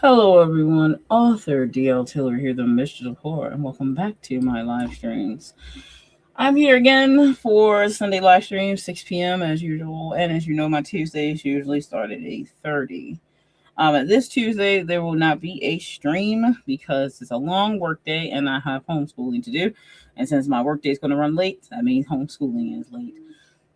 Hello, everyone. Author DL Tiller here, the Mistress of Horror, and welcome back to my live streams. I'm here again for Sunday live stream, 6 p.m. as usual, and as you know, my Tuesdays usually start at 8:30. This Tuesday there will not be a stream because it's a long work day and I have homeschooling to do. And since my work day is going to run late, that means homeschooling is late.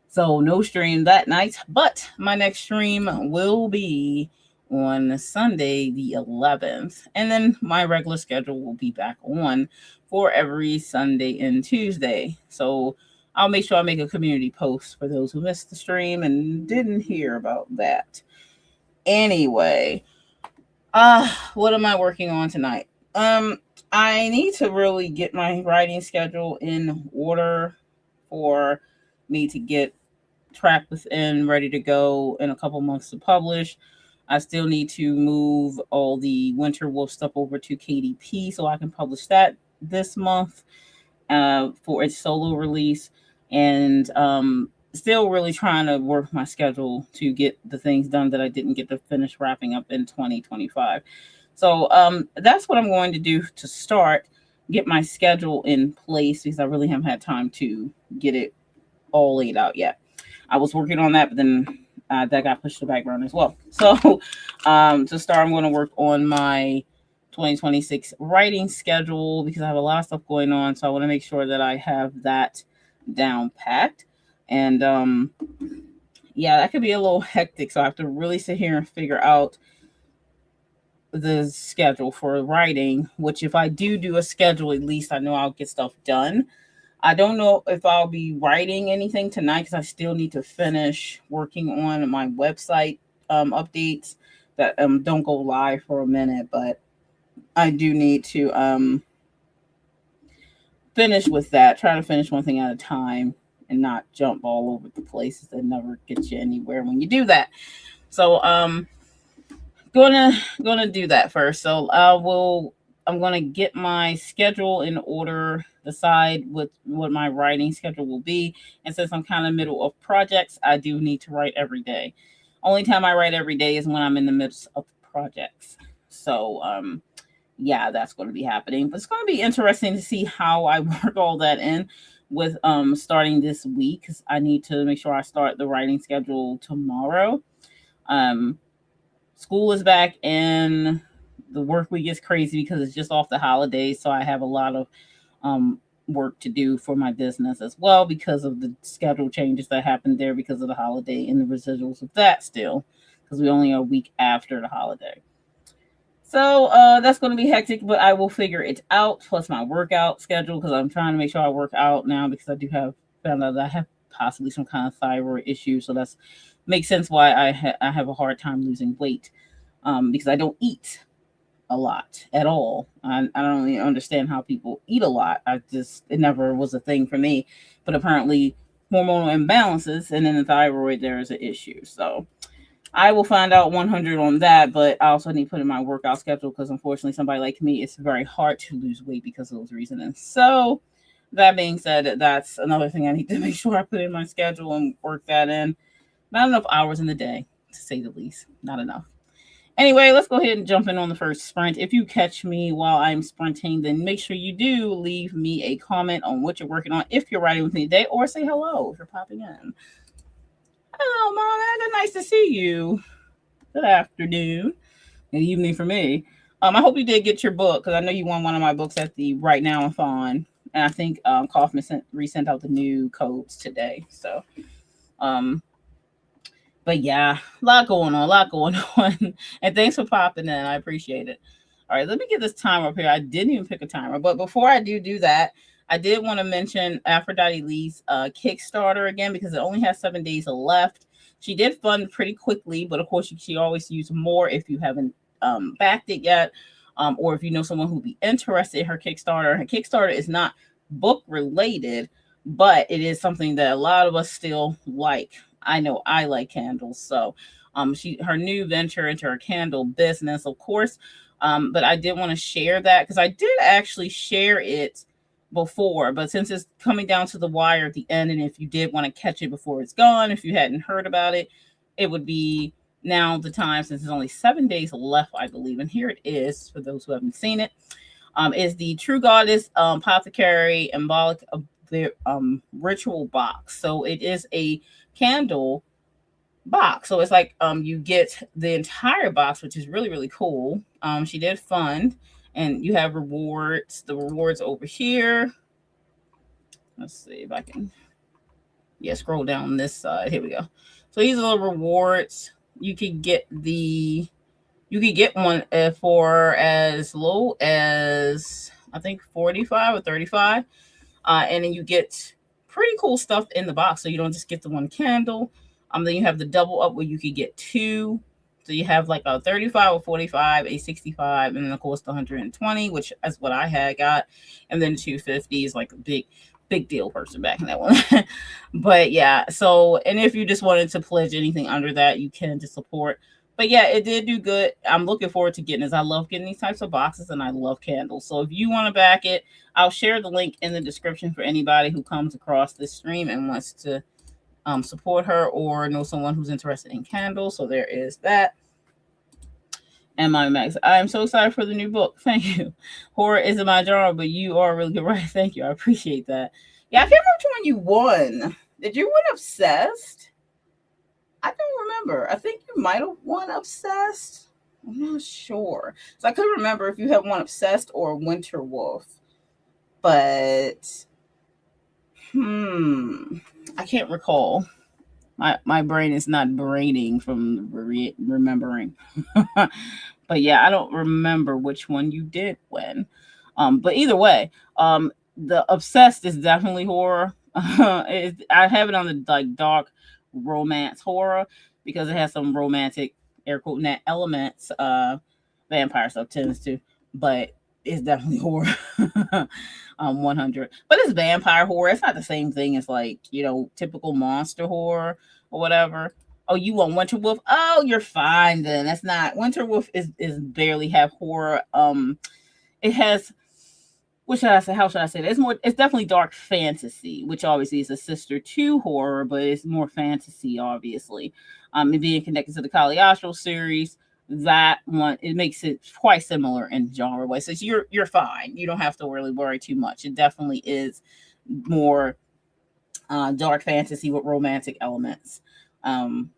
So no stream that night, but my next stream will be on Sunday the 11th. And then my regular schedule will be back on for every Sunday and Tuesday. So I'll make sure I make a community post for those who missed the stream and didn't hear about that. Anyway, what am I working on tonight? I need to really get my writing schedule in order for me to get track within ready to go in a couple months to publish. I still need to move all the Winter Wolf stuff over to KDP so I can publish that this month for its solo release. And still really trying to work my schedule to get the things done that I didn't get to finish wrapping up in 2025. So that's what I'm going to do to start, get my schedule in place because I really haven't had time to get it all laid out yet. I was working on that, but then that got pushed to the background as well. So to start, I'm going to work on my 2026 writing schedule because I have a lot of stuff going on. So I want to make sure that I have that down packed. And yeah, that could be a little hectic. So I have to really sit here and figure out the schedule for writing, which if I do a schedule, at least I know I'll get stuff done. I don't know if I'll be writing anything tonight because I still need to finish working on my website updates that don't go live for a minute, but I do need to finish with that. Try to finish one thing at a time and not jump all over the places that never get you anywhere when you do that. So gonna do that first. So I'm gonna get my schedule in order, decide what my writing schedule will be. And since I'm kind of middle of projects, I do need to write every day. Only time I write every day is when I'm in the midst of projects. So yeah, that's going to be happening. But it's going to be interesting to see how I work all that in with starting this week because I need to make sure I start the writing schedule tomorrow. School is back and the work week is crazy because it's just off the holidays. So I have a lot of work to do for my business as well because of the schedule changes that happened there because of the holiday and the residuals of that still because we only are a week after the holiday. So that's going to be hectic, but I will figure it out. Plus my workout schedule because I'm trying to make sure I work out now because I do have found out that I have possibly some kind of thyroid issue. So that's makes sense why I have a hard time losing weight because I don't eat a lot at all. I don't even understand how people eat a lot. It never was a thing for me. But apparently hormonal imbalances and then the thyroid there is an issue. So I will find out 100 on that, but I also need to put in my workout schedule because unfortunately somebody like me, it's very hard to lose weight because of those reasons. So that being said, that's another thing I need to make sure I put in my schedule and work that in. Not enough hours in the day, to say the least. Not enough. Anyway, let's go ahead and jump in on the first sprint. If you catch me while I'm sprinting, then make sure you do leave me a comment on what you're working on if you're writing with me today, or say hello if you're popping in. Hello, Monica. Nice to see you. Good afternoon. Good evening for me. I hope you did get your book because I know you won one of my books at the Right Now and Fawn, and I think Kaufman resent out the new codes today. So, but yeah, a lot going on. And thanks for popping in. I appreciate it. All right, let me get this timer up here. I didn't even pick a timer, but before I do that, I did want to mention Aphrodite Lee's Kickstarter again because it only has 7 days left. She did fund pretty quickly, but of course she always use more if you haven't backed it yet, or if you know someone who'd be interested in her Kickstarter. Her Kickstarter is not book related, but it is something that a lot of us still like. I know I like candles, so her new venture into her candle business, of course. But I did want to share that because I did actually share it before, but since it's coming down to the wire at the end, and if you did want to catch it before it's gone, if you hadn't heard about it, it would be now the time, since there's only 7 days left, I believe, and here it is for those who haven't seen it. Is the True Goddess Apothecary Embolic ritual box. So it is a candle box. So it's like you get the entire box, which is really, really cool. She did fund, and you have rewards. The rewards over here. Let's see if I can scroll down this side. Here we go. So these are the rewards. You could get one for as low as I think 45 or 35. And then you get pretty cool stuff in the box. So you don't just get the one candle. Then you have the double up where you could get two. So you have like a 35 or 45, a 65, and then of course the 120, which is what I had got. And then 250 is like a big deal person back in that one. But yeah, so, and if you just wanted to pledge anything under that, you can to support. But yeah, it did do good. I'm looking forward to getting this. I love getting these types of boxes, and I love candles. So if you want to back it, I'll share the link in the description for anybody who comes across this stream and wants to support her or know someone who's interested in candles. So there is that. And my Max, I am so excited for the new book. Thank you. Horror isn't my genre, but you are really good. Right? Thank you. I appreciate that. Yeah, I can't remember which one you won. Did you win Obsessed? I don't remember. I think you might have won Obsessed. I'm not sure. So I couldn't remember if you had won Obsessed or Winter Wolf. But I can't recall. My brain is not braining from remembering. But yeah, I don't remember which one you did win. But either way, the Obsessed is definitely horror. I have it on the like dark romance horror because it has some romantic air quote net elements. Vampire stuff tends to, but it's definitely horror. 100, but it's vampire horror. It's not the same thing as like, typical monster horror or whatever. Oh, you want Winter Wolf? Oh, you're fine then. That's not Winter Wolf is barely have horror. It has, what should I say? How should I say that? It's definitely dark fantasy, which obviously is a sister to horror, but it's more fantasy, obviously. And being connected to the Caliostro series, that one, it makes it quite similar in genre way. So you're fine. You don't have to really worry too much. It definitely is more dark fantasy with romantic elements. And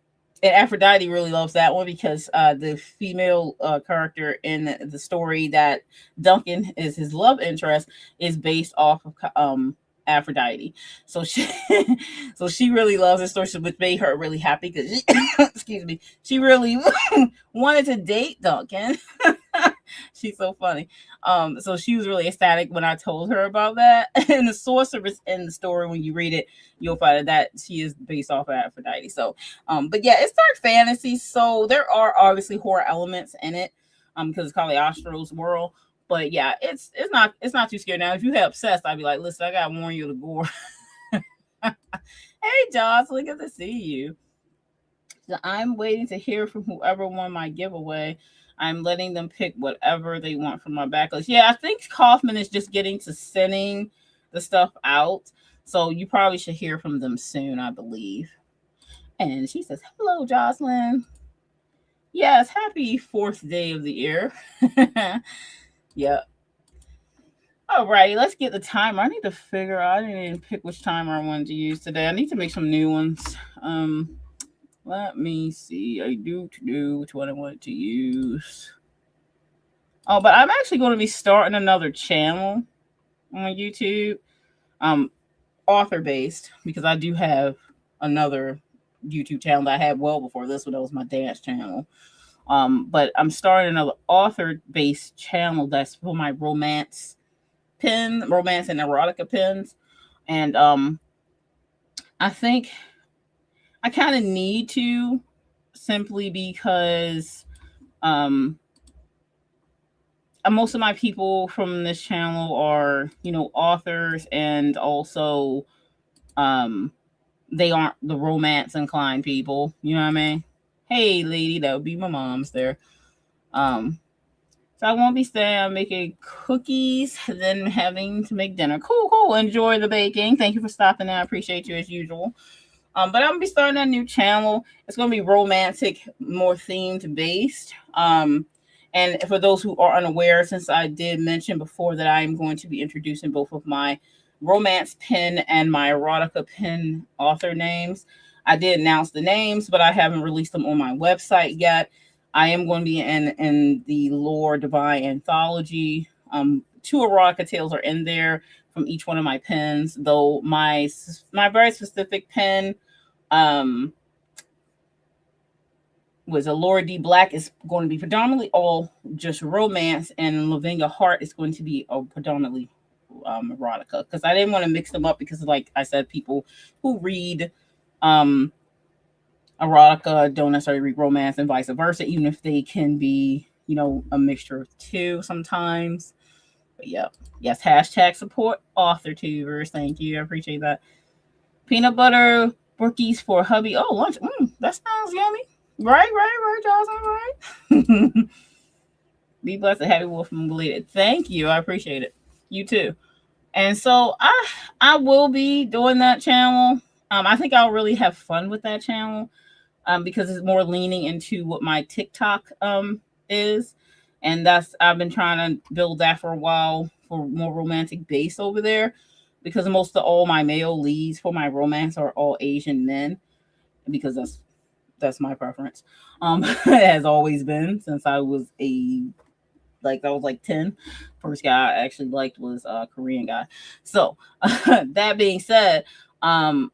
Aphrodite really loves that one because the female character in the story that Duncan is his love interest is based off of Aphrodite. So she really loves the story, which made her really happy because she really wanted to date Duncan. She's so funny. So she was really ecstatic when I told her about that. And the sorceress in the story, when you read it, you'll find that she is based off of Aphrodite. So, but yeah, it's dark fantasy. So there are obviously horror elements in it, because it's Caliostro's world. But yeah, it's not too scary. Now, if you had Obsessed, I'd be like, listen, I gotta warn you to gore. Hey, Jocelyn, good to see you. So I'm waiting to hear from whoever won my giveaway. I'm letting them pick whatever they want from my backlist. Yeah, I think Kaufman is just getting to sending the stuff out. So you probably should hear from them soon, I believe. And she says, hello, Jocelyn. Yes, happy 4th day of the year. Yeah. All right, let's get the timer. I need to figure out. I didn't pick which timer I wanted to use today. I need to make some new ones. Let me see. I do which one I want to use. Oh, but I'm actually going to be starting another channel on YouTube, author based, because I do have another YouTube channel that I had well before this one. That was my dance channel. But I'm starting another author-based channel that's for my romance and erotica pins. And I think I kind of need to, simply because most of my people from this channel are, authors, and also they aren't the romance inclined people. You know what I mean? Hey, lady, that would be my mom's there. So I won't be staying. I'm making cookies, then having to make dinner. Cool. Enjoy the baking. Thank you for stopping in. I appreciate you as usual. But I'm gonna be starting a new channel. It's gonna be romantic, more themed based. And for those who are unaware, since I did mention before that I am going to be introducing both of my romance pen and my erotica pen author names. I did announce the names, but I haven't released them on my website yet. I am going to be in the Lore Divine Anthology. Two erotica tales are in there from each one of my pens, though my very specific pen um was a Laura D. Black is going to be predominantly all just romance, and Lavinia Hart is going to be predominantly erotica, because I didn't want to mix them up, because like I said, people who read um erotica don't necessarily read romance, and vice versa, even if they can be, a mixture of two sometimes. But yeah, yes, hashtag support author tubers. Thank you, I appreciate that. Peanut butter brookies for hubby. Oh, lunch. That sounds yummy. Right, Jocelyn, right. Be blessed and happy wolf from belated. Thank you, I appreciate it. You too. And so I will be doing that channel. I think I'll really have fun with that channel, because it's more leaning into what my TikTok is, and that's I've been trying to build that for a while, for more romantic base over there, because most of all my male leads for my romance are all Asian men, because that's my preference. It has always been since I was I was like 10. First guy I actually liked was a Korean guy. So that being said, I'm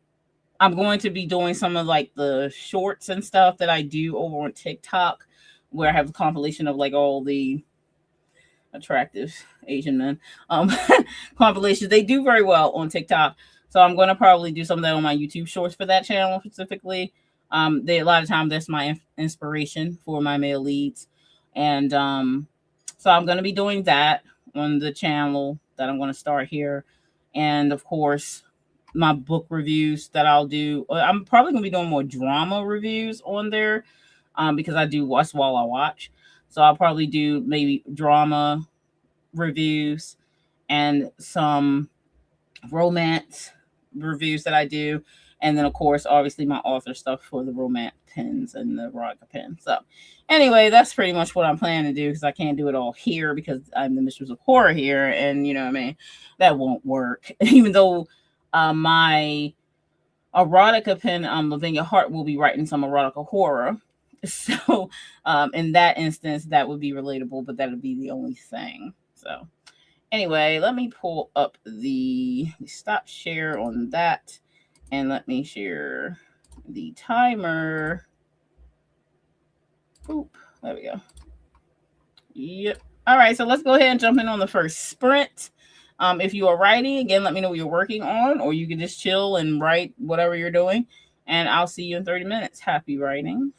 going to be doing some of like the shorts and stuff that I do over on TikTok, where I have a compilation of like all the attractive Asian men compilations. They do very well on TikTok. So I'm going to probably do some of that on my YouTube shorts for that channel specifically. A lot of times that's my inspiration for my male leads. And so I'm going to be doing that on the channel that I'm going to start here. And of course, my book reviews that I'll do. I'm probably going to be doing more drama reviews on there, because I do watch while I watch. So I'll probably do maybe drama reviews and some romance reviews that I do. And then, of course, obviously my author stuff for the romance pens and the erotica pens. So, anyway, that's pretty much what I'm planning to do, because I can't do it all here because I'm the Mistress of Horror here. And, you know what I mean? That won't work. Even though my erotica pen, Lavinia Hart, will be writing some erotica horror. So, in that instance, that would be relatable, but that would be the only thing. So, anyway, let me pull up the stop share on that, and let me share the timer. Oop, there we go. Yep. All right, so let's go ahead and jump in on the first sprint. If you are writing, again, let me know what you're working on, or you can just chill and write whatever you're doing, and I'll see you in 30 minutes. Happy writing.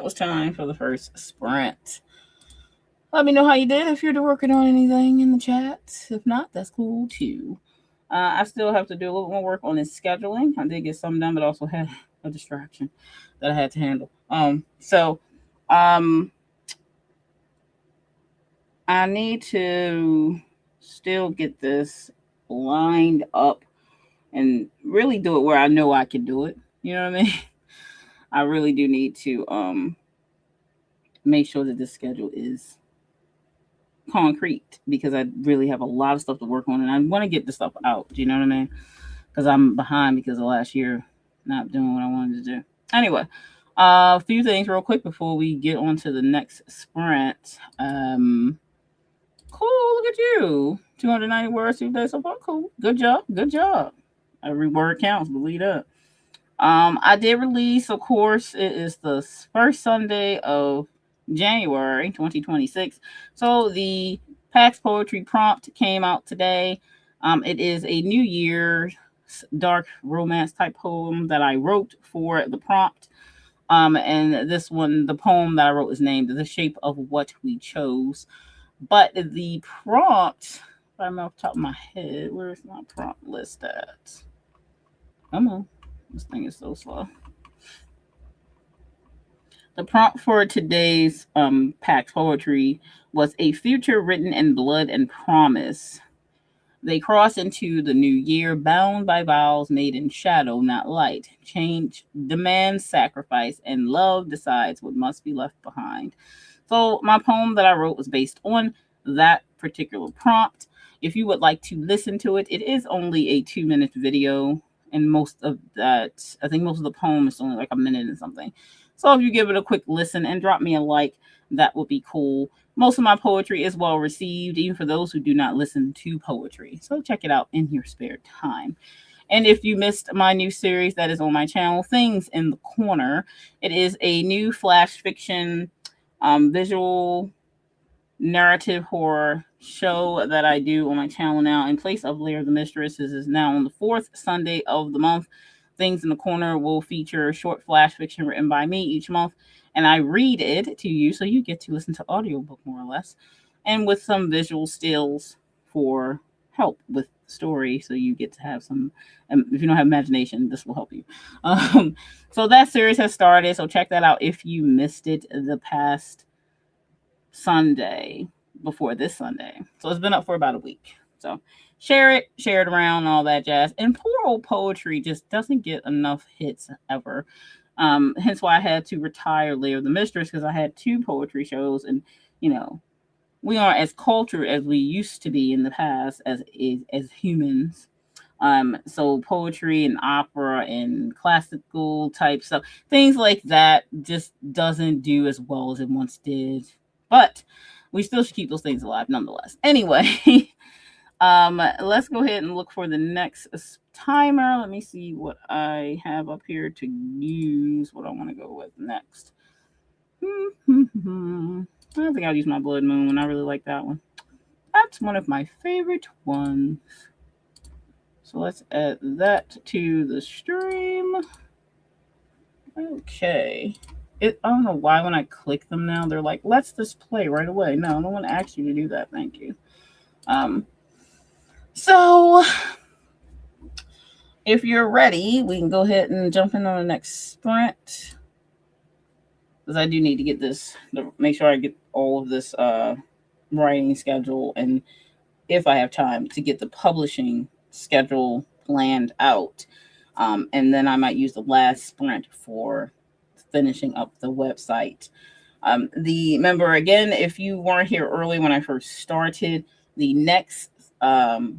was time for the first sprint. Let me know how you did if you're working on anything in the chat. If not, that's cool too. I still have to do a little more work on this scheduling. I did get some done, but also had a distraction that I had to handle. I need to still get this lined up and really do it where I know I can do it. You know what I mean? I really do need to make sure that this schedule is concrete because I really have a lot of stuff to work on and I want to get the stuff out. Do you know what I mean? Because I'm behind because of last year not doing what I wanted to do. Anyway, a few things real quick before we get on to the next sprint. Cool, look at you. 290 words 2 days so far. Cool. Good job. Good job. Every word counts, believe that. I did release, of course, it is the first Sunday of January 2026. So the PAX Poetry prompt came out today. It is a New Year's dark romance type poem that I wrote for the prompt. And this one, the poem that I wrote is named The Shape of What We Chose. But the prompt, I'm off the top of my head, where's my prompt list at? Come on. This thing is so slow. The prompt for today's PAX poetry was a future written in blood and promise. They cross into the new year, bound by vows made in shadow, not light. Change demands sacrifice, and love decides what must be left behind. So my poem that I wrote was based on that particular prompt. If you would like to listen to it, it is only a 2-minute video. And most of that, I think most of the poem is only like a minute and something. So if you give it a quick listen and drop me a like, that would be cool. Most of my poetry is well received, even for those who do not listen to poetry. So check it out in your spare time. And if you missed my new series that is on my channel, Things in the Corner, it is a new flash fiction visual narrative horror show that I do on my channel now in place of Lair the Mistress. This is now on the 4th Sunday of the month. Things in the Corner will feature short flash fiction written by me each month, and I read it to you, so you get to listen to audiobook more or less, and with some visual stills for help with the story, so you get to have some, if you don't have imagination, this will help you. So that series has started, so check that out if you missed it the past Sunday before this Sunday. So it's been up for about a week. So share it around, all that jazz. And poor old poetry just doesn't get enough hits ever. Hence why I had to retire Lair the Mistress, because I had 2 poetry shows, and you know, we aren't as cultured as we used to be in the past as humans. So poetry and opera and classical type stuff, things like that, just doesn't do as well as it once did. But we still should keep those things alive nonetheless. Anyway, let's go ahead and look for the next timer. Let me see what I have up here to use, what I want to go with next. I think I'll use my Blood Moon. I really like that one. That's one of my favorite ones. So let's add that to the stream. Okay. I don't know why when I click them now, they're like, let's just play right away. No, I don't want to ask you to do that. Thank you. So if you're ready, we can go ahead and jump in on the next sprint. Because I do need to get this, make sure I get all of this writing schedule, and if I have time, to get the publishing schedule planned out. And then I might use the last sprint for finishing up the website. Remember, again, if you weren't here early when I first started, the next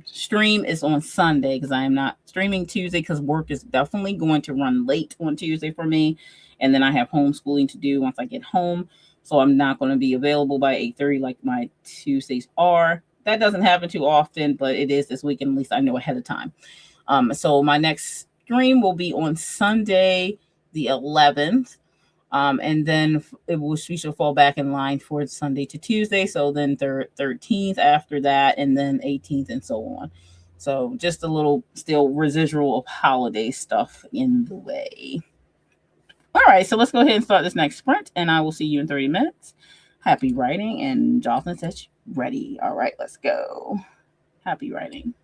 stream is on Sunday, because I am not streaming Tuesday because work is definitely going to run late on Tuesday for me. And then I have homeschooling to do once I get home. So I'm not going to be available by 8:30 like my Tuesdays are. That doesn't happen too often, but it is this weekend. At least I know ahead of time. So my next stream will be on Sunday, the 11th. And then we should fall back in line for Sunday to Tuesday. So then 13th after that, and then 18th and so on. So just a little still residual of holiday stuff in the way. All right, so let's go ahead and start this next sprint, and I will see you in 30 minutes. Happy writing, and Jocelyn says ready. All right, let's go. Happy writing.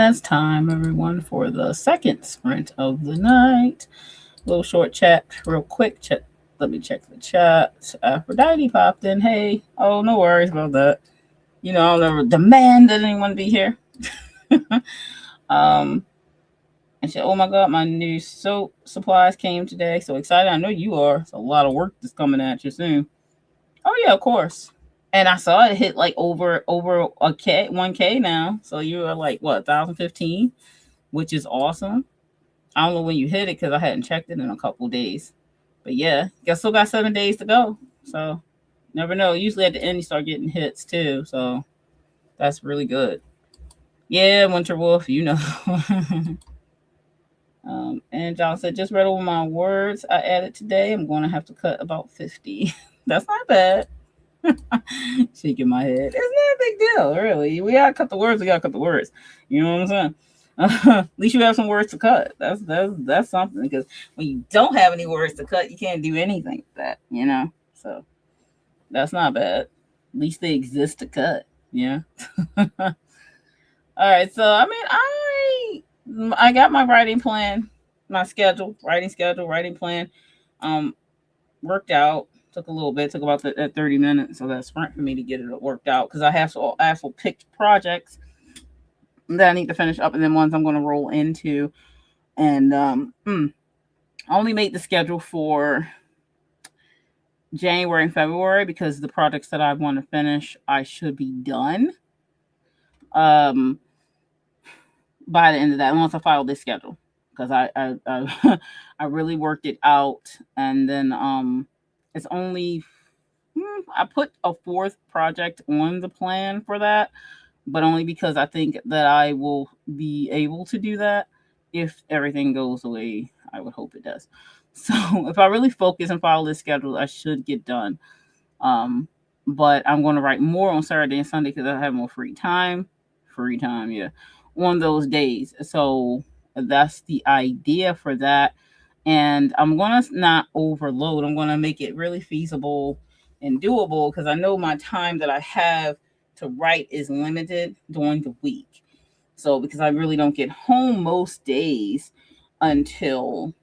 it's time, everyone, for the second sprint of the night. Little short chat, real quick. Chat. Let me check the chat. Aphrodite popped in. Hey, oh, no worries about that. You know, I'll never demand that anyone be here. And she said, oh my God, my new soap supplies came today. So excited. I know you are. It's a lot of work that's coming at you soon. Oh, yeah, of course. And I saw it hit like over a K, 1K now. So you are like, what, 1,015, which is awesome. I don't know when you hit it because I hadn't checked it in a couple days. But yeah, you still got 7 days to go. So never know. Usually at the end you start getting hits too. So that's really good. Yeah, Winter Wolf, you know. And John said, just read over my words I added today. I'm going to have to cut about 50. That's not bad. Shaking my head. It's not a big deal, really. We gotta cut the words. We gotta cut the words. You know what I'm saying? At least you have some words to cut. That's something, because when you don't have any words to cut, you can't do anything with that. You know, so that's not bad. At least they exist to cut. Yeah. All right. So I mean, I got my writing plan, my writing plan. Worked out. Took a little bit. Took about 30 minutes. So that's sprint for me to get it worked out, because I have to actual pick projects that I need to finish up, and then ones I'm going to roll into. And I only made the schedule for January and February, because the projects that I want to finish, I should be done by the end of that, once I file this schedule, because I really worked it out. And then it's only I put a fourth project on the plan for that, but only because I think that I will be able to do that if everything goes the way I would hope it does. So if I really focus and follow this schedule, I should get done. But I'm going to write more on Saturday and Sunday because I have more free time. Yeah, on those days. So that's the idea for that. And I'm going to not overload. I'm going to make it really feasible and doable, because I know my time that I have to write is limited during the week. So because I really don't get home most days until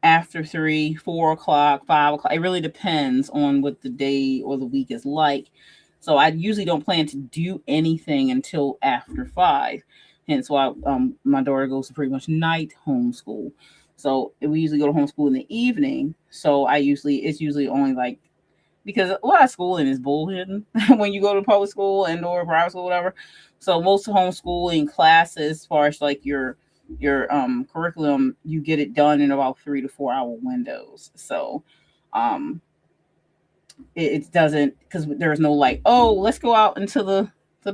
after 3, 4 o'clock, 5 o'clock. It really depends on what the day or the week is like. So I usually don't plan to do anything until after 5. Hence why my daughter goes to pretty much night homeschool. So we usually go to homeschool in the evening. So it's usually only like, because a lot of schooling is bullshit when you go to public school and or private school, whatever. So most homeschooling classes, as far as like your curriculum, you get it done in about 3 to 4 hour windows. So it doesn't, because there's no like, oh, let's go out into the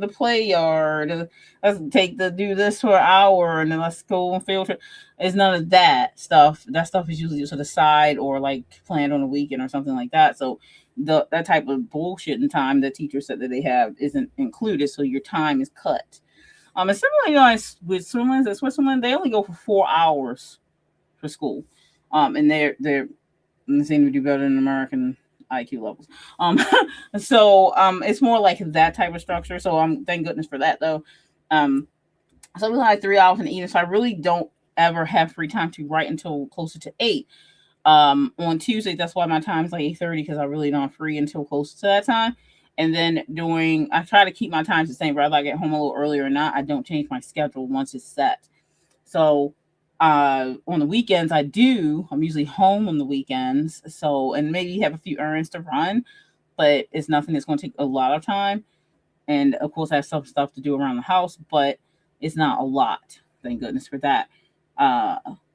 play yard, let's do this for an hour, and then let's go on field trip. It's none of that stuff. That stuff is usually just to the side or like planned on a weekend or something like that. So that type of bullshit in time that teachers said that they have isn't included. So your time is cut. And similarly, with Switzerland, they only go for 4 hours for school. And they seem to do better than American IQ levels. So it's more like that type of structure. So thank goodness for that, though. So we like 3 hours in the evening. So I really don't ever have free time to write until closer to 8. On Tuesday, that's why my time is like 8:30, because I really don't free until close to that time. And then I try to keep my times the same, whether I get home a little earlier or not. I don't change my schedule once it's set. So on the weekends, I'm usually home on the weekends. So, and maybe have a few errands to run, but it's nothing that's going to take a lot of time. And of course, I have some stuff to do around the house, but it's not a lot. Thank goodness for that.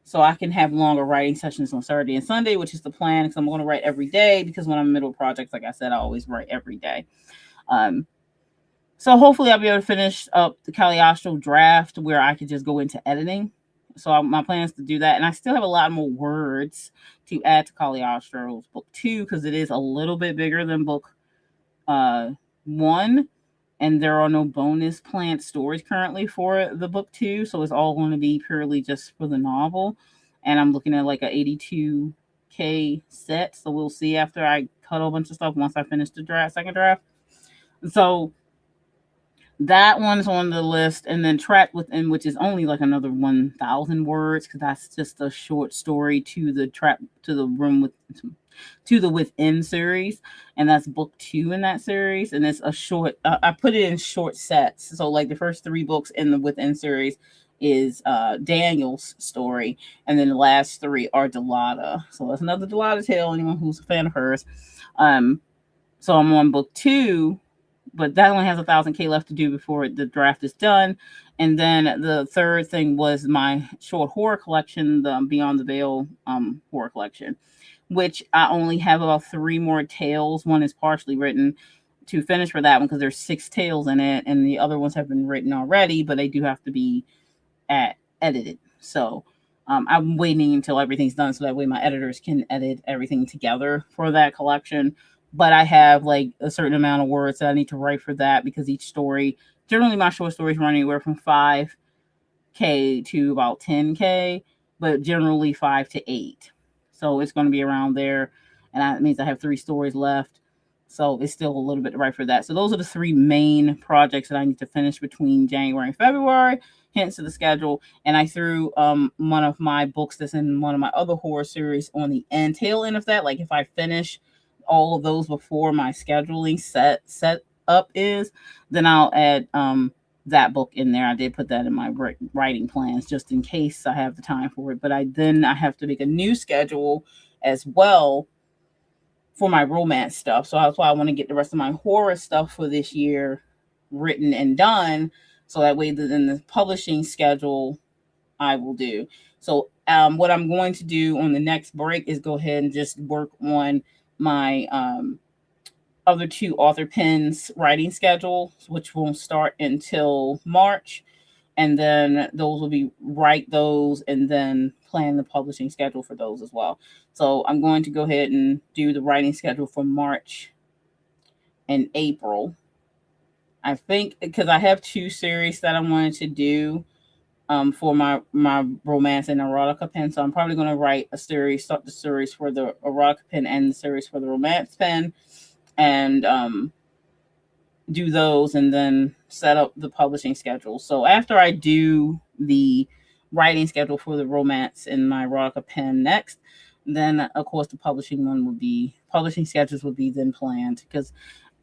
So I can have longer writing sessions on Saturday and Sunday, which is the plan, because I'm going to write every day, because when I'm in the middle of projects, like I said, I always write every day. So hopefully I'll be able to finish up the Caliostro draft where I could just go into editing. So my plan is to do that. And I still have a lot more words to add to Caliostro's book 2, because it is a little bit bigger than book 1. And there are no bonus plant stories currently for the book 2. So it's all going to be purely just for the novel. And I'm looking at like a 82K set. So we'll see after I cut a bunch of stuff once I finish the second draft. So That one's on the list, and then Trapped Within, which is only like another 1,000 words because that's just a short story to the trap to the room with to the Within series, and that's book 2 in that series, and it's a short. I put it in short sets, so like the first 3 books in the Within series is Daniel's story, and then the last 3 are Delata. So that's another Delata tale. Anyone who's a fan of hers. Um, so I'm on book 2, but that only has 1,000K left to do before the draft is done. And then the third thing was my short horror collection, the Beyond the Veil horror collection, which I only have about 3 more tales. One is partially written to finish for that one because there's 6 tales in it, and the other ones have been written already, but they do have to be edited. So I'm waiting until everything's done so that way my editors can edit everything together for that collection. But I have like a certain amount of words that I need to write for that because each story, generally my short stories run anywhere from 5K to about 10K, but generally 5 to 8. So it's going to be around there. And that means I have 3 stories left. So it's still a little bit to write for that. So those are the 3 main projects that I need to finish between January and February, hence to the schedule. And I threw one of my books that's in one of my other horror series on the tail end of that. Like if I finish all of those before my scheduling set up is, then I'll add that book in there. I did put that in my writing plans just in case I have the time for it. But I have to make a new schedule as well for my romance stuff. So that's why I want to get the rest of my horror stuff for this year written and done. So that way, in the publishing schedule, I will do. So what I'm going to do on the next break is go ahead and just work on my other 2 author pens writing schedule, which won't start until March. And then those will be write those and then plan the publishing schedule for those as well. So I'm going to go ahead and do the writing schedule for March and April. I think because I have 2 series that I wanted to do for my romance and erotica pen. So I'm probably going to start the series for the erotica pen and the series for the romance pen, and do those and then set up the publishing schedule. So after I do the writing schedule for the romance in my erotica pen next, then of course the publishing schedules would be then planned. Because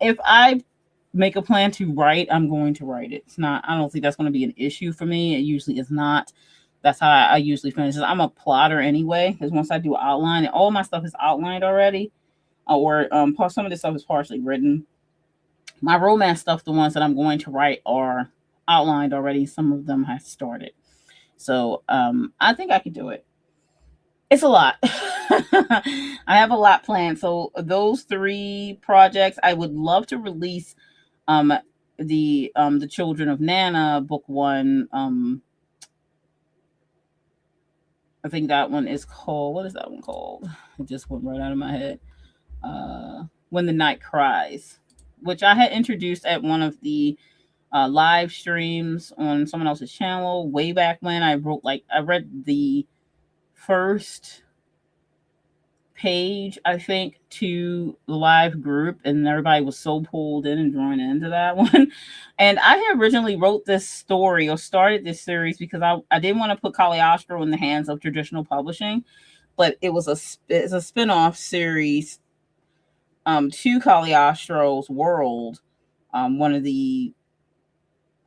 if I make a plan to write, I'm going to write it. I don't think that's going to be an issue for me. It usually is not. That's how I usually finish it. I'm a plotter anyway, because once I do outline, all my stuff is outlined already, or some of this stuff is partially written. My romance stuff, the ones that I'm going to write, are outlined already. Some of them have started. So I think I could do it. It's a lot. I have a lot planned. So those 3 projects, I would love to release the Children of Nana book 1. I think that one is called, what is that one called? It just went right out of my head. When the Night Cries, which I had introduced at one of the live streams on someone else's channel way back when. I read the first page, I think, to the live group, and everybody was so pulled in and drawn into that one. And I had originally wrote this story or started this series because I didn't want to put Caliostro in the hands of traditional publishing, but it's a spin-off series to Caliostro's world. One of the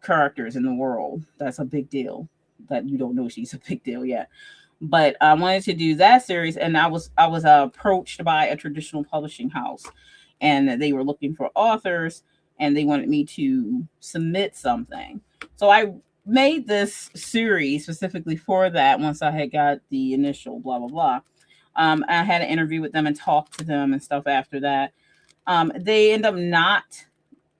characters in the world that's a big deal that you don't know she's a big deal yet. But I wanted to do that series, and I was approached by a traditional publishing house, and they were looking for authors, and they wanted me to submit something. So I made this series specifically for that. Once I had got the initial blah blah blah, I had an interview with them and talked to them and stuff after that. They end up not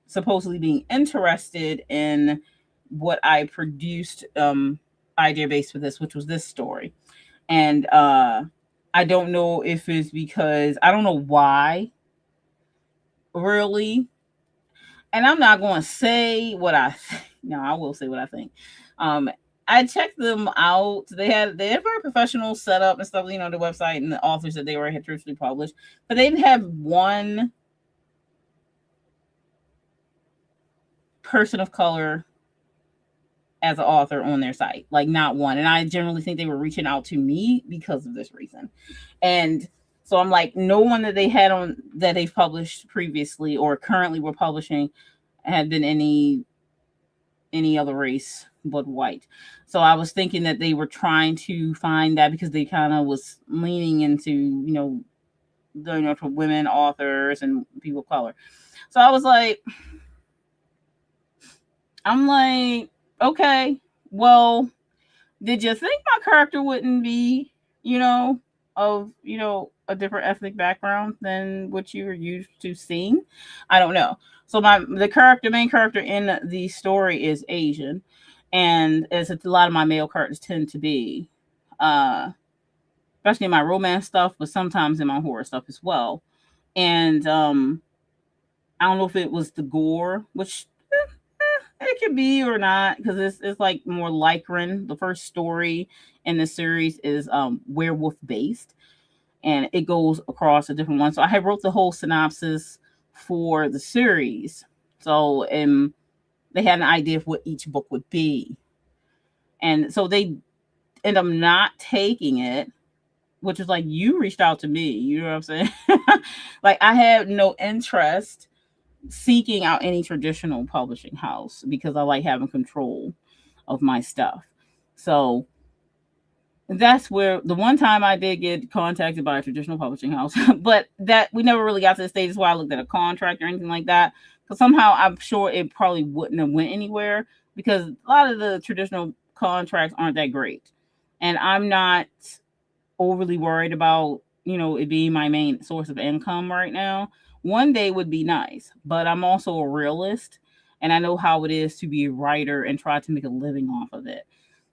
supposedly being interested in what I produced idea based for this, which was this story. And I don't know if it's because I don't know why, really. And I'm not going to say what I think. No, I will say what I think. I checked them out. They had very professional setup and stuff, the website and the authors that they had traditionally published, but they didn't have one person of color as an author on their site, like not one. And I generally think they were reaching out to me because of this reason. And so I'm like, no one that they had on that they've published previously or currently were publishing had been any other race but white. So I was thinking that they were trying to find that because they kind of was leaning into, for women authors and people of color. So I was like, okay, well, did you think my character wouldn't be, of, a different ethnic background than what you were used to seeing? I don't know. So the main character in the story is Asian, and as a lot of my male characters tend to be, especially in my romance stuff, but sometimes in my horror stuff as well. And I don't know if it was the gore, which it could be or not, because it's like more Lycran. The first story in the series is werewolf based, and it goes across a different one. So I wrote the whole synopsis for the series, so they had an idea of what each book would be, and so they end up not taking it, which is like, you reached out to me, you know what I'm saying? Like, I had no interest seeking out any traditional publishing house because I like having control of my stuff. So that's where the one time I did get contacted by a traditional publishing house, but that we never really got to the stage where I looked at a contract or anything like that. Because somehow I'm sure it probably wouldn't have went anywhere, because a lot of the traditional contracts aren't that great. And I'm not overly worried about, it being my main source of income right now. One day would be nice, but I'm also a realist, and I know how it is to be a writer and try to make a living off of it.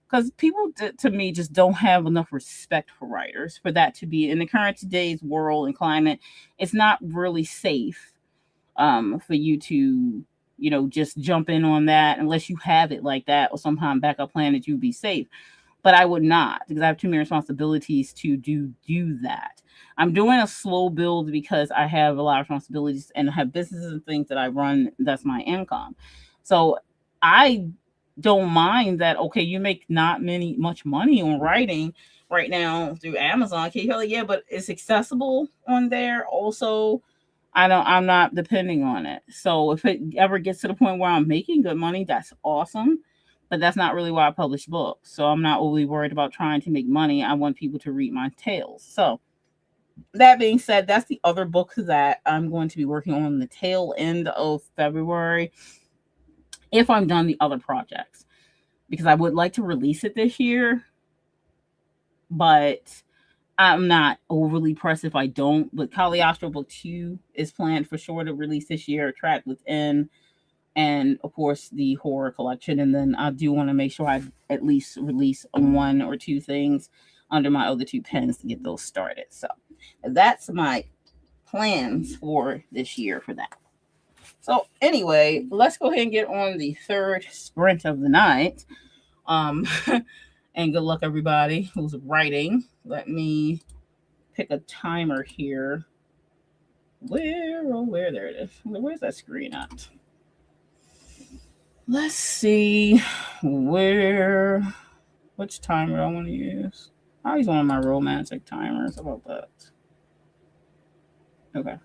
Because people, to me, just don't have enough respect for writers for that to be in the current today's world and climate. It's not really safe for you to, just jump in on that unless you have it like that or some kind of backup plan that you'd be safe. But I would not, because I have too many responsibilities to do that. I'm doing a slow build because I have a lot of responsibilities and I have businesses and things that I run. That's my income. So I don't mind that. Okay, you make not much money on writing right now through Amazon. Okay, you're like, yeah, but it's accessible on there. Also, I'm not depending on it. So if it ever gets to the point where I'm making good money, that's awesome. But that's not really why I publish books. So I'm not overly worried about trying to make money. I want people to read my tales. So that being said, that's the other book that I'm going to be working on the tail end of February, if I'm done the other projects, because I would like to release it this year, but I'm not overly pressed if I don't. But Caliostro book 2 is planned for sure to release this year, Trapped Within, and of course the horror collection. And then I do want to make sure I at least release 1 or 2 things under my other 2 pens to get those started. So that's my plans for this year for that. So anyway, let's go ahead and get on the third sprint of the night. And good luck everybody who's writing. Let me pick a timer here. Where there it is. Where's that screen at? Let's see which timer I want to use. I use one of my romantic timers. How about that? Okay.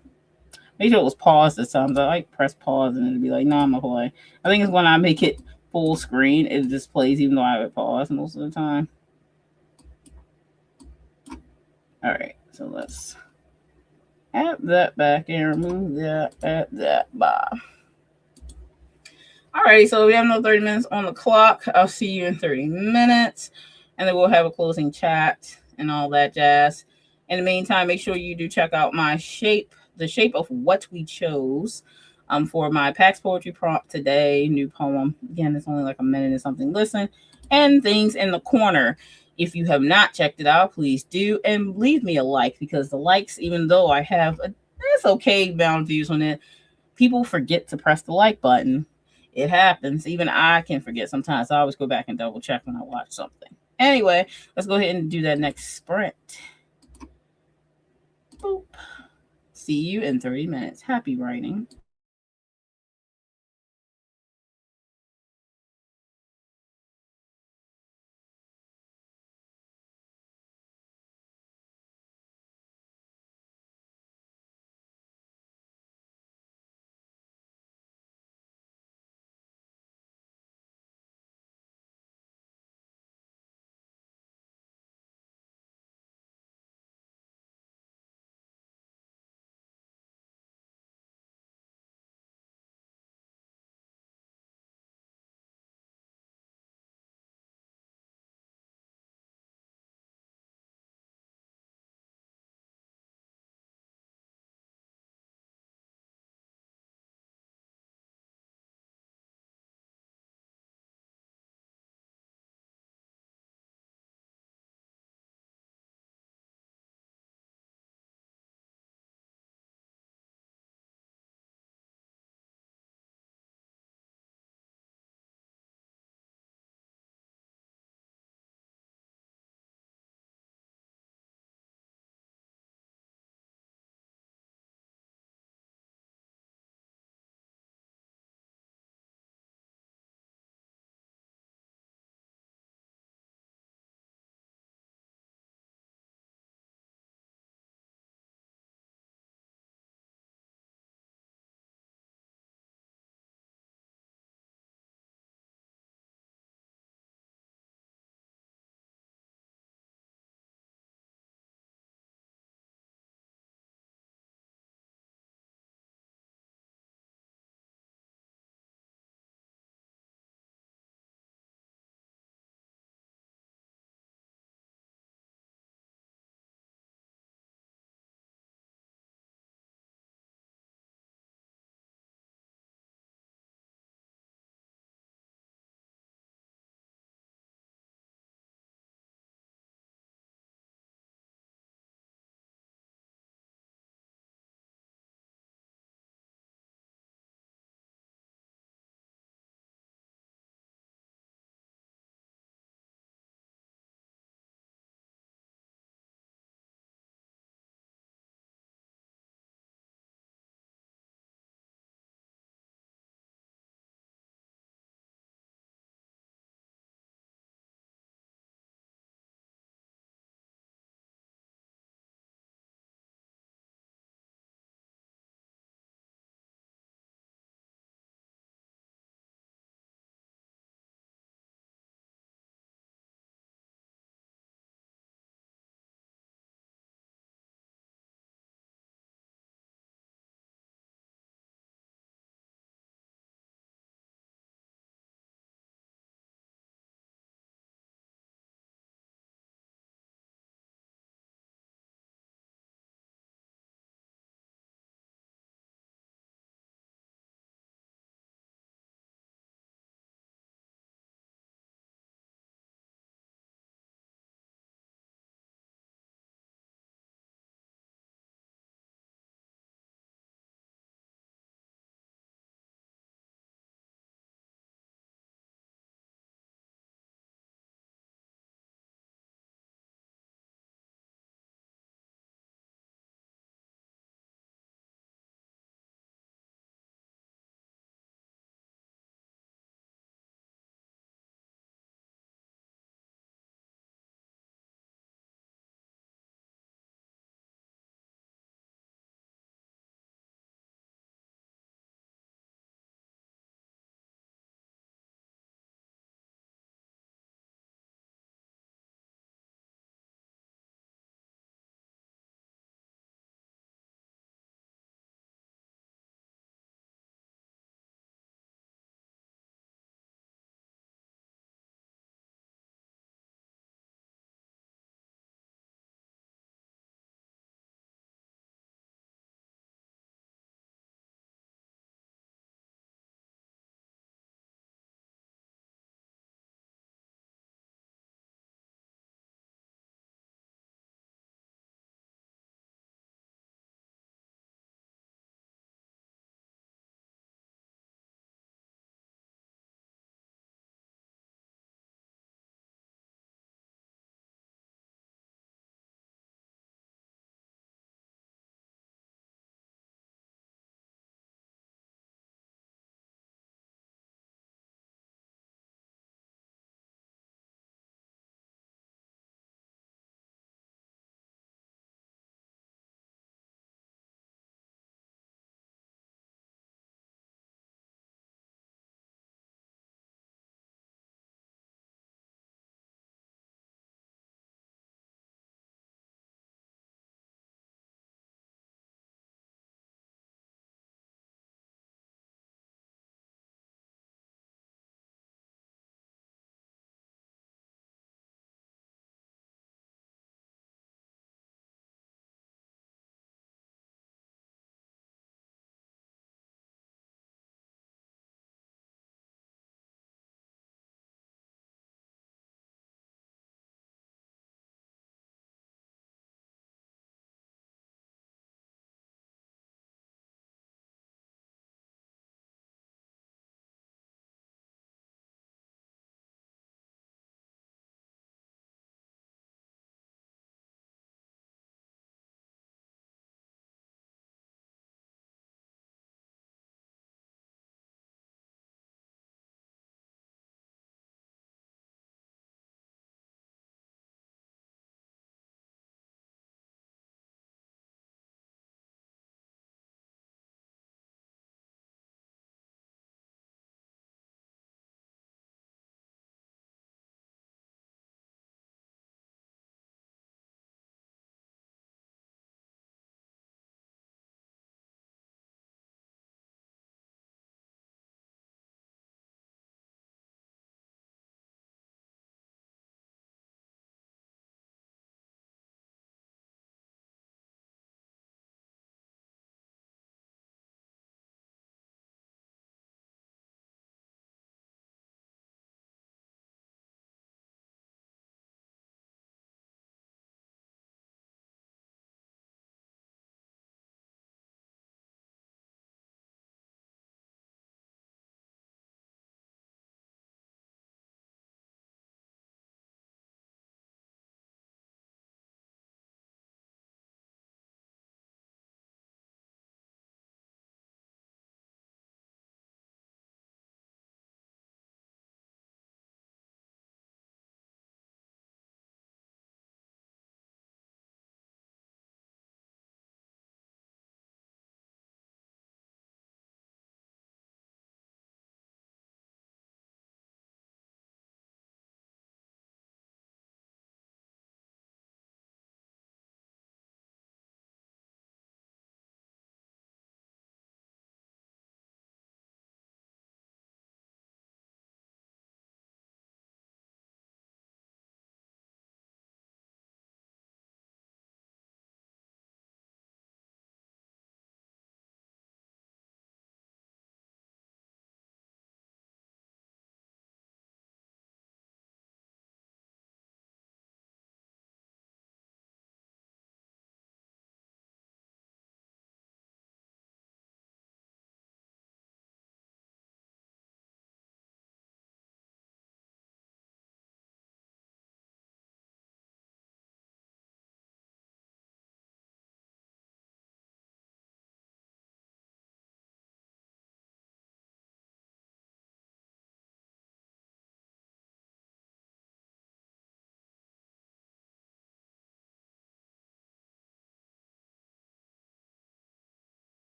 Maybe it was pause this time. So I like press pause and it'd be like, no, I'm gonna play. I think it's when I make it full screen, it just plays even though I have it pause most of the time. All right, so let's add that back and remove that, add that, bye. All right, so we have another 30 minutes on the clock. I'll see you in 30 minutes, and then we'll have a closing chat and all that jazz. In the meantime, make sure you do check out my the shape of what we chose for my PAX poetry prompt today. New poem. Again, it's only like a minute and something. Listen, and things in the corner. If you have not checked it out, please do, and leave me a like, because the likes, even though I have it's okay bound views on it, people forget to press the like button. It happens. Even I can forget sometimes. I always go back and double check when I watch something. Anyway, let's go ahead and do that next sprint. Boop. See you in 30 minutes. Happy writing.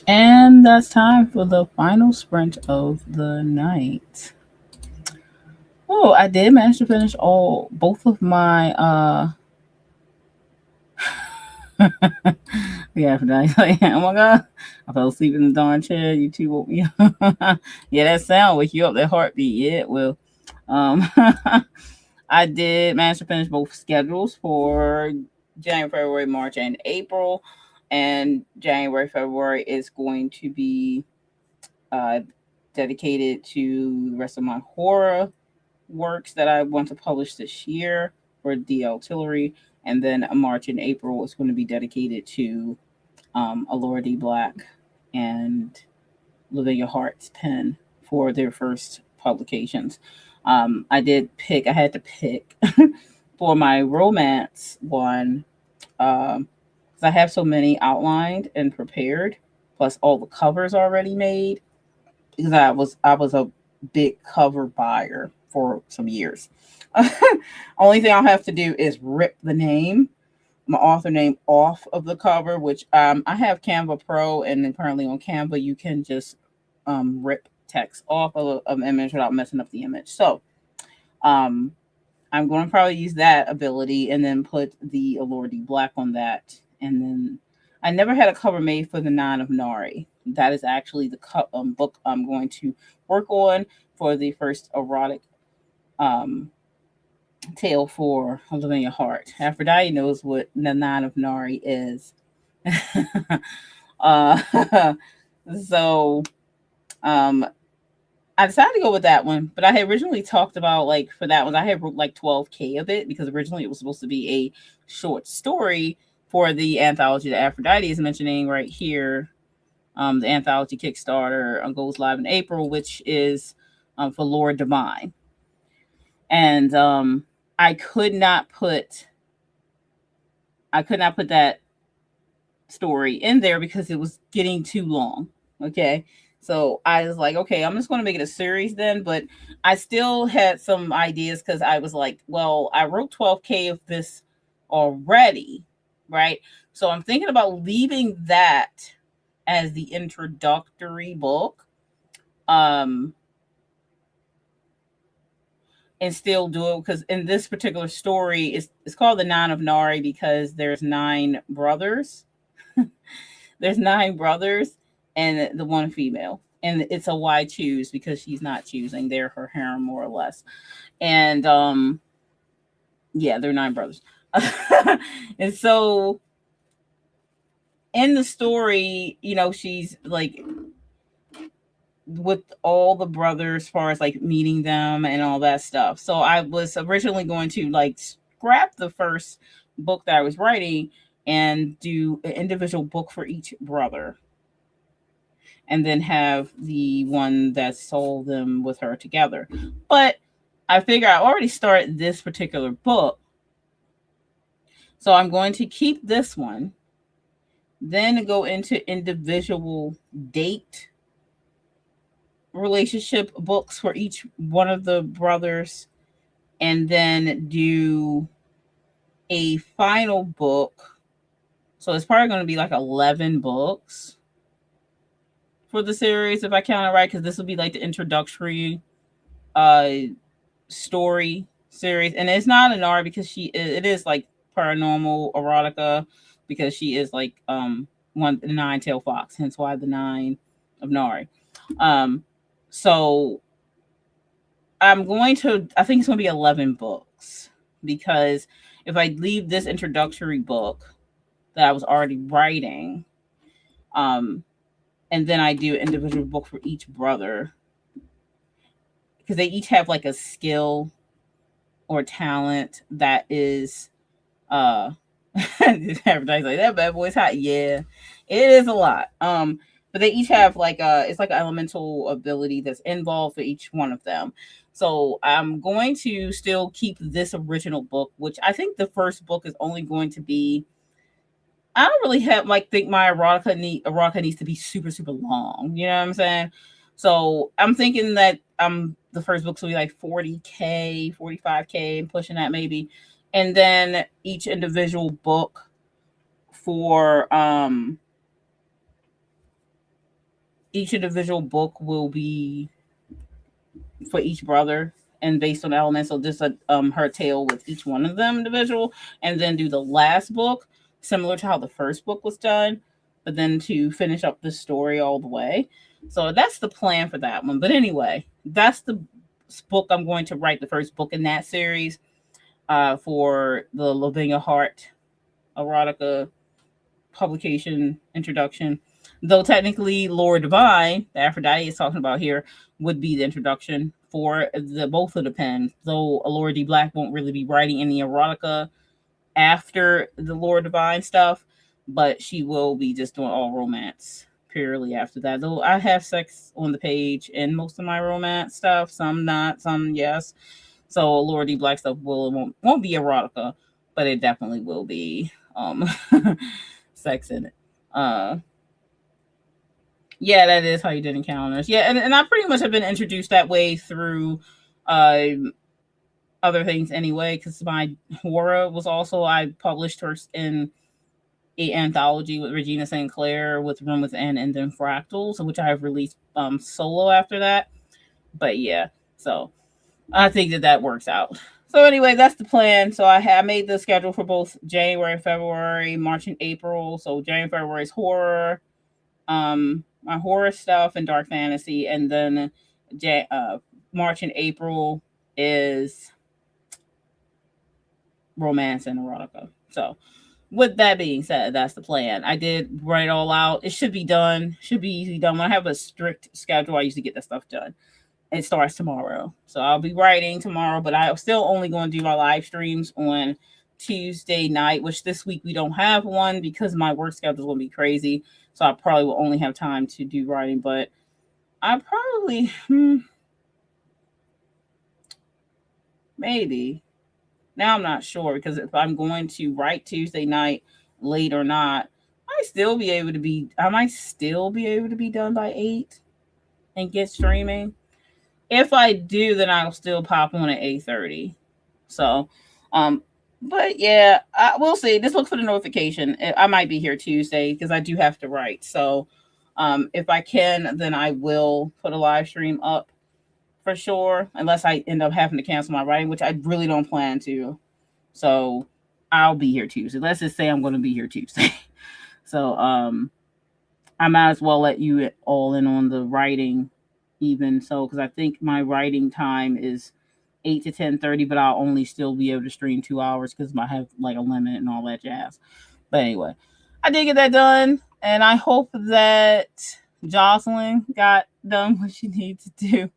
And that's time for the final sprint of the night. Oh, I did manage to finish both of my yeah, for that. Like, oh my god, I fell asleep in the darn chair. You two woke me up. Yeah, that sound wake you up. That heartbeat. Yeah, it will. Um, I did manage to finish both schedules for January, February, March, and April. And January, February is going to be uh, dedicated to the rest of my horror works that I want to publish this year for DL Tillery. And then March and April is going to be dedicated to Allure D Black and Living Heart's pen for their first publications. I had to pick for my romance one, because I have so many outlined and prepared, plus all the covers already made. Because I was a big cover buyer for some years. Only thing I'll have to do is rip the name, my author name, off of the cover, which I have Canva Pro, and then currently on Canva you can just rip text off of an image without messing up the image. So um, I'm going to probably use that ability and then put the Allure D Black on that. And then I never had a cover made for the Nine of Nari. That is actually the book I'm going to work on for the first erotic um, tale for Living Your Heart. Aphrodite knows what the Nine of Nari is. uh, so um, I decided to go with that one, but I had originally talked about, like, for that one, I had wrote like 12K of it because originally it was supposed to be a short story for the anthology that Aphrodite is mentioning right here. The anthology Kickstarter goes live in April, which is for Lord Divine. And I could not put that story in there because it was getting too long. Okay. So I was like, okay, I'm just going to make it a series then. But I still had some ideas because I was like, well, I wrote 12K of this already, right? So I'm thinking about leaving that as the introductory book. Um, and still do it because in this particular story, it's called the Nine of Nari because there's 9 brothers. There's 9 brothers and the one female. And it's a why choose because she's not choosing. They're her harem more or less. And yeah, they're 9 brothers. And so in the story, she's like with all the brothers as far as like meeting them and all that stuff. So I was originally going to like scrap the first book that I was writing and do an individual book for each brother, and then have the one that sold them with her together. But I figure I already started this particular book, so I'm going to keep this one, then go into individual date relationship books for each one of the brothers, and then do a final book. So it's probably going to be like 11 books for the series if I count it right, because this will be like the introductory uh story series. And it's not an R because it is like paranormal erotica, because she is like one the 9-tailed fox, hence why the 9 of Nari. So I think it's going to be 11 books, because if I leave this introductory book that I was already writing, and then I do an individual book for each brother, because they each have like a skill or talent that is everybody's like, that bad boy's hot. Yeah, it is a lot. But they each have like it's like an elemental ability that's involved for each one of them. So I'm going to still keep this original book, which I think the first book is only going to be, I don't really have like think my erotica needs to be super super long. You know what I'm saying? So I'm thinking that the first book's will be like 40K, 45K, and pushing that maybe, and then each individual book for each individual book will be for each brother and based on elements. So just her tale with each one of them individual, and then do the last book similar to how the first book was done, but then to finish up the story all the way. So that's the plan for that one. But anyway, that's the book I'm going to write, the first book in that series, for the Lavinia Hart erotica publication introduction. Though technically Lord Divine, the Aphrodite is talking about here, would be the introduction for the both of the pens. Though Laura D. Black won't really be writing any erotica after the Lord Divine stuff, but she will be just doing all romance purely after that. Though I have sex on the page in most of my romance stuff, some not, some yes. So Laura D. Black stuff won't be erotica, but it definitely will be sex in it. Yeah, that is how you did encounters. Yeah, and I pretty much have been introduced that way through other things anyway, because my horror was also, I published her in a anthology with Regina St. Clair with Room Within and then Fractals, which I have released solo after that. But yeah, so I think that works out. So anyway, that's the plan. So I made the schedule for both January, February, March, and April. So January, February is horror, my horror stuff and dark fantasy, and then March and April is romance and erotica. So with that being said, that's the plan. I did write it all out. It should be done. Should be easily done. When I have a strict schedule, I usually get that stuff done. It starts tomorrow. So I'll be writing tomorrow, but I'm still only going to do my live streams on Tuesday night, which this week we don't have one because my work schedule is going to be crazy. So I probably will only have time to do writing, but I probably, maybe. Now I'm not sure, because if I'm going to write Tuesday night late or not, I might still be able to be done by 8 and get streaming. If I do, then I'll still pop on at 8:30. So, but yeah, we'll see. Just look for the notification. I might be here Tuesday because I do have to write. So, if I can, then I will put a live stream up for sure, unless I end up having to cancel my writing, which I really don't plan to. So, I'll be here Tuesday. Let's just say I'm going to be here Tuesday. So, I might as well let you all in on the writing, even so, because I think my writing time is 8 to 10:30, but I'll only still be able to stream 2 hours because I have like a limit and all that jazz. But anyway, I did get that done, and I hope that Jocelyn got done what she needs to do.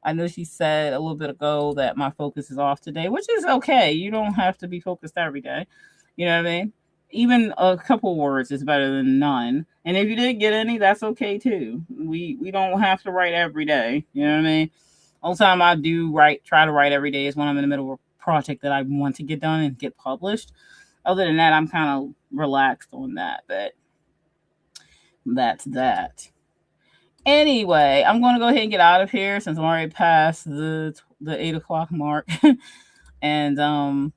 I know she said a little bit ago that my focus is off today, which is okay. You don't have to be focused every day. You know what I mean? Even a couple words is better than none. And if you didn't get any, that's okay too. We don't have to write every day. You know what I mean? Only time I do try to write every day is when I'm in the middle of a project that I want to get done and get published. Other than that, I'm kind of relaxed on that. But that's that. Anyway, I'm going to go ahead and get out of here since I'm already past the 8 o'clock mark, and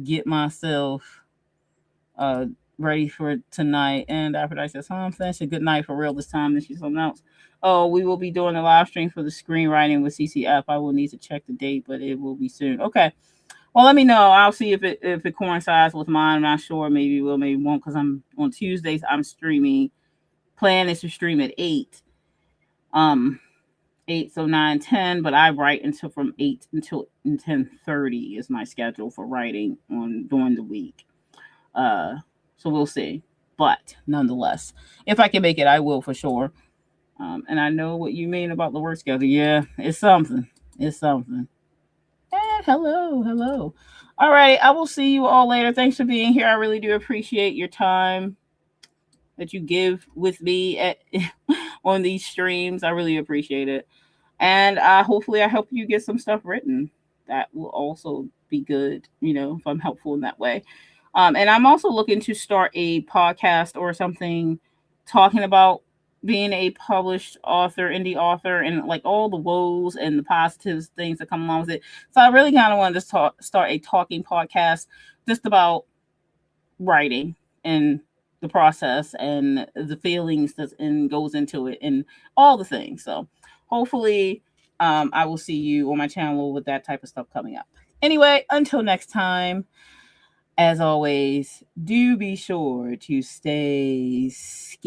get myself ready for tonight. And Aphrodite says, I'm finished. A good night for real this time. Then she's something else. Oh, we will be doing a live stream for the screenwriting with CCF. I will need to check the date, but it will be soon. Okay. Well, let me know. I'll see if it coincides with mine. I'm not sure. Maybe it will, maybe it won't, because I'm on Tuesdays. I'm streaming. Plan is to stream at 8. 8, so 9, 10, but I write until from 8 until 10:30 is my schedule for writing during the week. So we'll see. But nonetheless, if I can make it, I will for sure. And I know what you mean about the work schedule. Yeah, it's something. It's something. And hello. All right, I will see you all later. Thanks for being here. I really do appreciate your time that you give with me on these streams. I really appreciate it. And hopefully I help you get some stuff written. That will also be good, if I'm helpful in that way. And I'm also looking to start a podcast or something talking about being a published author, indie author, and like all the woes and the positives, things that come along with it. So I really kind of wanted to start a talking podcast just about writing and the process and the feelings that goes into it and all the things. So hopefully I will see you on my channel with that type of stuff coming up. Anyway, until next time, as always, do be sure to stay scared.